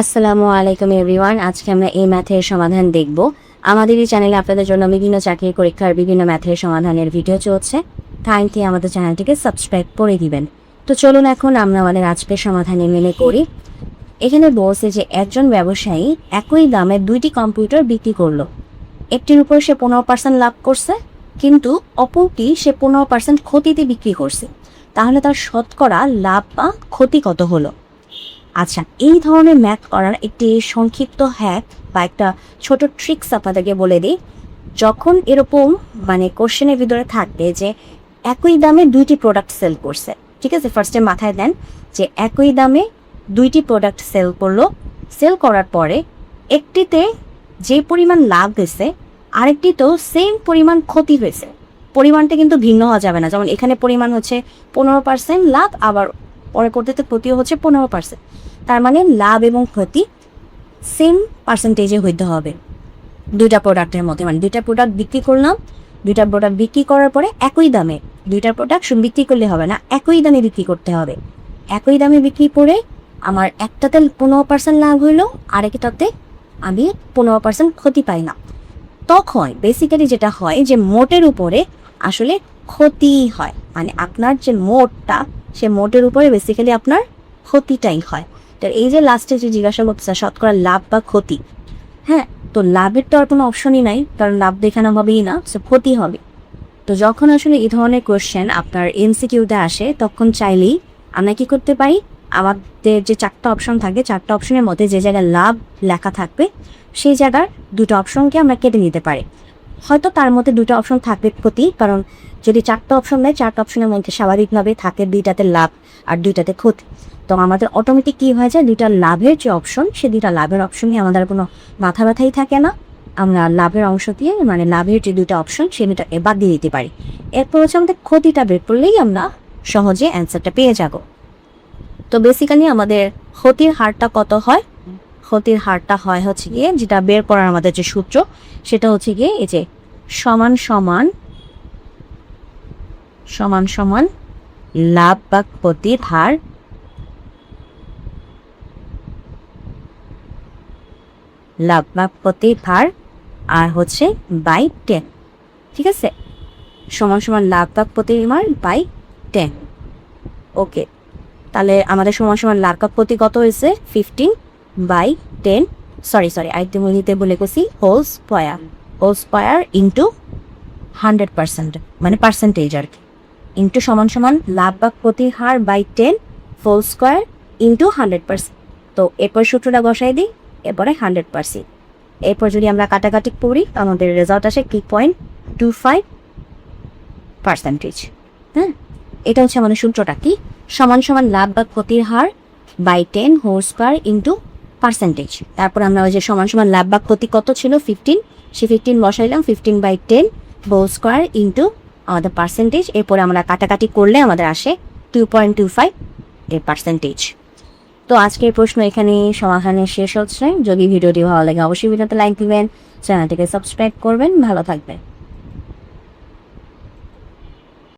আসসালামু আলাইকুম এভরিওয়ান। আজকে আমরা এই ম্যাথের সমাধান দেখব। আমাদের এই চ্যানেলে আপনাদের জন্য বিভিন্ন চাকরির পরীক্ষার বিভিন্ন ম্যাথের সমাধানের ভিডিও চলছে। কাইন্ডলি আমাদের চ্যানেলটিকে সাবস্ক্রাইব করে দিবেন। তো চলুন এখন আমরা আমাদের আজকের সমাধানে মেনে করি। এখানে বলছে যে একজন ব্যবসায়ী একই দামে দুইটি কম্পিউটার বিক্রি করলো। একটির উপর সে 15% লাভ করছে, কিন্তু অপরটি সে 15% ক্ষতিতে বিক্রি করছে। তাহলে তার শতকরা লাভ বা ক্ষতি কত হলো? আচ্ছা, এই ধরনের ম্যাথ করার একটি সংক্ষিপ্ত হ্যাক বা একটা ছোট ট্রিক্স আপনাদেরকে বলে দিই। যখন এরকম কোশ্চেনের ভিতরে থাকবে যে একই দামে দুইটি প্রোডাক্ট সেল করছে, ঠিক আছে, ফার্স্টে মাথায় দেন যে একই দামে দুইটি প্রোডাক্ট সেল করলো। সেল করার পরে একটিতে যে পরিমাণ লাভ হয়েছে আরেকটিতেও সেম পরিমাণ ক্ষতি হয়েছে। পরিমাণটা কিন্তু ভিন্ন হওয়া যাবে না। যেমন এখানে পরিমাণ হচ্ছে 15% লাভ, আবার পরে করতে ক্ষতিও হচ্ছে 15%। তার মানে লাভ এবং ক্ষতি সেম পার্সেন্টেজে হইতে হবে দুইটা প্রোডাক্টের মধ্যে। দুইটা প্রোডাক্ট বিক্রি করলাম, দুইটা প্রোডাক্ট বিক্রি করার পরে একই দামে দুইটা প্রোডাক্ট বিক্রি করলে হবে না, একই দামে বিক্রি করতে হবে। একই দামে বিক্রি করে আমার একটাতে 15% লাভ হইলো, আরেকটাতে আমি 15% ক্ষতি পাই না। তখন বেসিক্যালি যেটা হয় যে মোটের উপরে আসলে ক্ষতি হয়, আপনার যে মোটটা সে মোটের উপরে বেসিক্যালি আপনার ক্ষতিটাই হয়। তো এই যে লাস্টে যে জিজ্ঞাসা করতেছে শতকরা লাভ বা ক্ষতি, হ্যাঁ, তো লাভের তো আর কোনো অপশনই নাই, কারণ লাভ দেখানো হবেই না, সে ক্ষতি হবে। তো যখন আসলে এই ধরনের কোয়েশ্চেন আপনার এমসিকিউতে আসে, তখন চাইলেই আমরা কি করতে পারি, আমাদের যে চারটা অপশন থাকে, চারটা অপশনের মধ্যে যে জায়গায় লাভ লেখা থাকবে সেই জায়গার দুটো অপশনকে আমরা কেটে নিতে পারি। হয়তো তার মধ্যে দুটো অপশন থাকবে ক্ষতি, কারণ যদি চারটা অপশন নেয়, চারটা অপশনের মধ্যে স্বাভাবিকভাবে থাকে দুইটাতে লাভ আর দুইটাতে ক্ষতি। তো আমাদের অটোমেটিক কী হয়ে যায়, দুইটা লাভের যে অপশন, সে দুইটা লাভের অপশন নিয়ে আমাদের কোনো মাথা ব্যথাই থাকে না। আমরা লাভের অংশ দিয়ে লাভের যে দুইটা অপশন সে দুইটা বাদ দিয়ে দিতে পারি। এরপর হচ্ছে আমাদের ক্ষতিটা বের করলেই আমরা সহজে অ্যান্সারটা পেয়ে যাব। তো বেসিক্যালি আমাদের ক্ষতির হারটা কত হয়? ক্ষতির হারটা হয় হচ্ছে গিয়ে, যেটা বের করার আমাদের যে সূত্র সেটা হচ্ছে গিয়ে এই যে সমান সমান সমান সমান লাভ বা ক্ষতির হার লাভ বা ক্ষতির হার আর হচ্ছে বাই 10, ঠিক আছে, সমান সমান লাভ বা ক্ষতির হার বাই 10। ওকে, তাহলে আমাদের সমান সমান লাভ বা ক্ষতি কত হয়েছে? 15/10, সরি আইতে বলে গেছি হোল স্কোয়ার ইন্টু 100%, পার্সেন্টেজ আর কি, ইন্টু সমান সমান লাভ বা ক্ষতির হার বাই 10 হোল স্কোয়ার ইন্টু 100%। তো এরপর সূত্রটা বসাই দিই, এরপরে 100%। এরপর যদি আমরা কাটাকাটি করি আমাদের রেজাল্ট আসে কি 0.25%। হ্যাঁ, এটা হচ্ছে আমাদের সূত্রটা কি, সমান সমান লাভ বা ক্ষতির হার by 10 whole square into percentage. তারপর আমরা ওই যে সমান সমান লাভ বা ক্ষতি কত ছিল 15, সে 15 বসাইলাম, 15/10 হোল স্কোয়ার ইন্টু আমাদের পার্সেন্টেজ। এরপরে আমরা কাটাকাটি করলে আমাদের আসে 2.25%। তো আজকের প্রশ্ন এখানে সমাধানের শেষ হচ্ছে। যদি ভিডিওটি ভালো লাগে অবশ্যই ভিডিওতে লাইক দিবেন, চ্যানেলটিকে সাবস্ক্রাইব করবেন। ভালো থাকবেন।